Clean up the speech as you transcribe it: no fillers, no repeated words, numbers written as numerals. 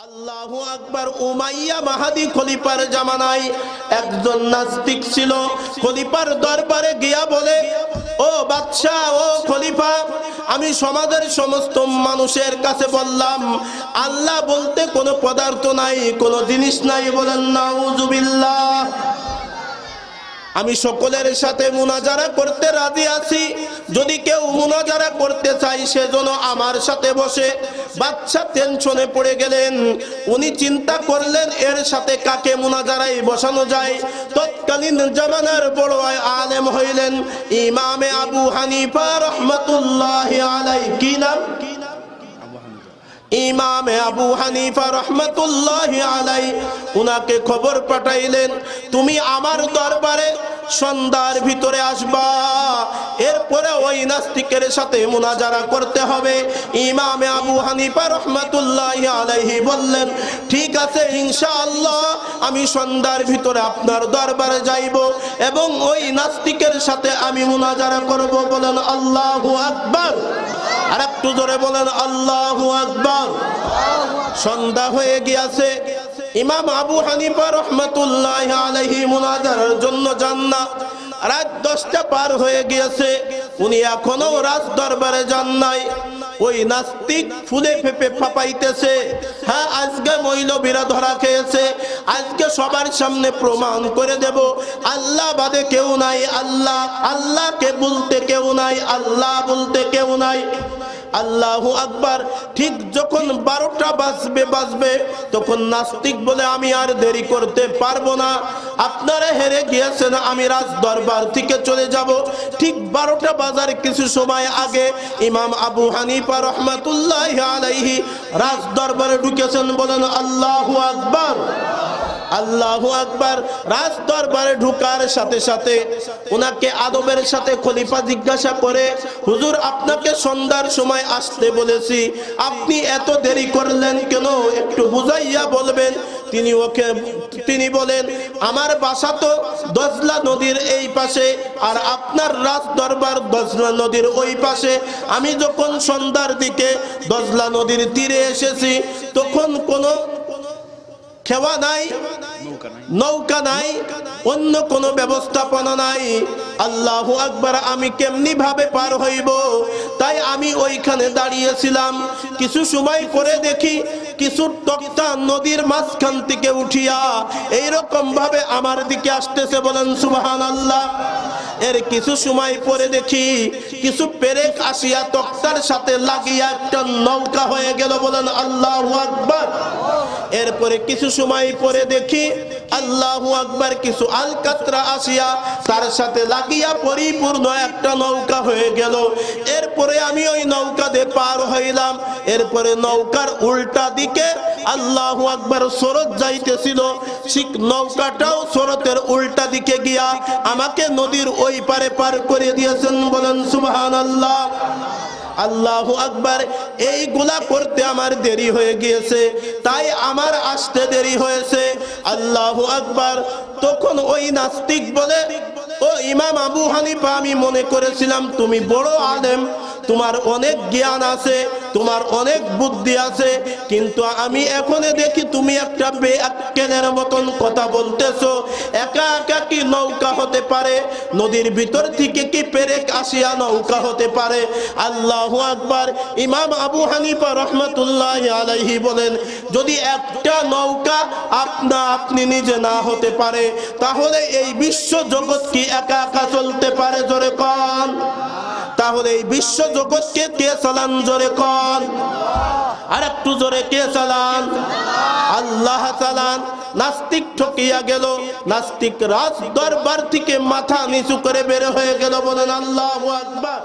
আল্লাহু আকবার। উমাইয়া মাহাদি খলিফার জামানায় একজন নাস্তিক ছিল। খলিফার দরবারে গিয়া বলে, ও বাদশা, ও খলিফা, আমি সমাজের সমস্ত মানুষের কাছে বললাম আল্লাহ বলতে কোনো পদার্থ নাই, কোনো জিনিস নাই। বলেন নাউজুবিল্লাহ। আমি সকলের সাথে মুনাজারা করতে রাজি আছি, যদি কেউ মুনাজারা করতে চাই সেজন্য আমার সাথে বসে। বাদশা টেনশনে পড়ে গেলেন। উনি চিন্তা করলেন এর সাথে কাকে মুনাজারায় বসানো যায়। তৎকালীন জামানার বড় আলেম হইলেন ইমামে আবু হানিফা রহমাতুল্লাহি আলাইহি। কি নাম? ইমামে আবু হানিফা রহমাতুল্লাহি আলাইহি। উনাকে খবর পাঠাইলেন, তুমি আমার দরবারে সন্ধ্যার ভিতরে আসবা, এরপরে ওই নাস্তিকের সাথে মুনাজারা করতে হবে। ইমামে আবু হানিফা রহমাতুল্লাহি আলাইহি বললেন, ঠিক আছে, ইনশাআল্লাহ আমি সন্ধ্যার ভিতরে আপনার দরবারে যাইব এবং ওই নাস্তিকের সাথে আমি মুনাজারা করব। বলেন আল্লাহু আকবার। আর একটু জোরে বলেন আল্লাহু আকবার। সন্ধ্যা হয়ে গিয়েছে। ইমাম আবু হানিফা রহমাতুল্লাহি আলাইহি মুনাজারার জন্য যান না। রাত 10টা পার হয়ে গিয়েছে, উনি এখনো রাজ দরবারে যান নাই। ওই নাস্তিক ফুলে ফেপে ফাপাইতেছে, হ্যাঁ আজকে মৌলবীরা ধরা খেয়েছে, আজকে সবার সামনে প্রমাণ করে দেব আল্লাহ বাদে কেউ নাই, আল্লাহ আল্লাহকে বলতে কেউ নাই, আল্লাহ বলতে কেউ নাই। আল্লাহু আকবার। ঠিক যখন 12টা বাজবে তখন নাস্তিক বলে, আমি আর দেরি করতে পারবো না, আপনারা হেরে গিয়েছেন, আমি রাজ দরবার থেকে চলে যাব। ঠিক 12টা বাজার কিছু সময় আগে ইমাম আবু হানিফা রহমাতুল্লাহি আলাইহি রাজ দরবারে ঢুকেছেন। বলেন আল্লাহু আকবার। আল্লাহু আকবার। রাজ দরবারে ঢুকার সাথে সাথে ওনাকে আদবের সাথে খলিফা জিজ্ঞাসা করে, হুজুর আপনাকে সন্ধ্যার সময় আসতে বলেছি, আপনি এত দেরি করলেন কেন, একটু বুঝাইয়া বলবেন। তিনি বলেন, আমার বাসা তো দজলা নদীর এই পাশে, আর আপনার রাজ দরবার দজলা নদীর ওই পাশে। আমি যখন সন্ধ্যার দিকে দজলা নদীর তীরে এসেছি তখন কোনো খেওয়া নাই, নৌকা নাই, অন্য কোনো ব্যবস্থাপনা নাই। আল্লাহু আকবার। আমি কেমনি ভাবে পার হইব, তাই আমি ওইখানে দাঁড়িয়েছিলাম। কিছু সময় পরে দেখি কিছু তক্তা নদীর মাঝখান থেকে উঠিয়া এইরকম ভাবে আমার দিকে আসতেছে। বলেন সুবহানাল্লাহ। এর কিছু সময় পরে দেখি কিছু পেরেক আসিয়া তক্তার সাথে লাগিয়া একটা নৌকা হয়ে গেল। বলেন আল্লাহু আকবার। এরপরে কিছু সময় পরে দেখি আল্লাহু আকবার, কিছু আলকাতরা আসিয়া তার সাথে লাগিয়া পরিপূর্ণ একটা নৌকা হয়ে গেল। এরপরে আমি ওই নৌকা দিয়ে পার হইলাম। এরপরে নৌকার উল্টা দিকে আল্লাহু আকবার স্রোত যাইতেছিল, ঠিক নৌকাটাও স্রোতের উল্টা দিকে গিয়া আমাকে নদীর ওই পারে পার করে দিয়েছেন। বলেন সুবহানাল্লাহ। আল্লাহু আকবার। এইগুলা করতে আমার দেরি হয়ে গিয়েছে, তাই আমার আসতে দেরি হয়েছে। আল্লাহু আকবার। তখন ওই নাস্তিক বলে, ও ইমাম আবু হানিফা, আমি মনে করেছিলাম তুমি বড় আলেম, তোমার অনেক জ্ঞান আছে, তোমার অনেক বুদ্ধি আছে, কিন্তু আমি এখন দেখি তুমি একটা বেআক্কেলের মতন কথা বলতেছো। একা একা কি নৌকা হতে পারে? নদীর ভিতর থেকে কি পেরেক আসিয়া নৌকা হতে পারে? আল্লাহু আকবার। ইমাম আবু হানিফা রহমাতুল্লাহি আলাইহি বলেন, যদি একটা নৌকা আপনি নিজে না হতে পারে, তাহলে এই বিশ্ব জগৎ কি একা একা চলতে পারে? জোরে কোন। তাহলে এই বিশ্ব জগৎকে কে চালান? জোরে কোন। আর একটু জোরে, কে চালান? আল্লাহ চালান। নাস্তিক ঠকিয়া গেল। নাস্তিক রাজ দরবার থেকে মাথা নিচু করে বের হয়ে গেল। বলেন আল্লাহু আকবার।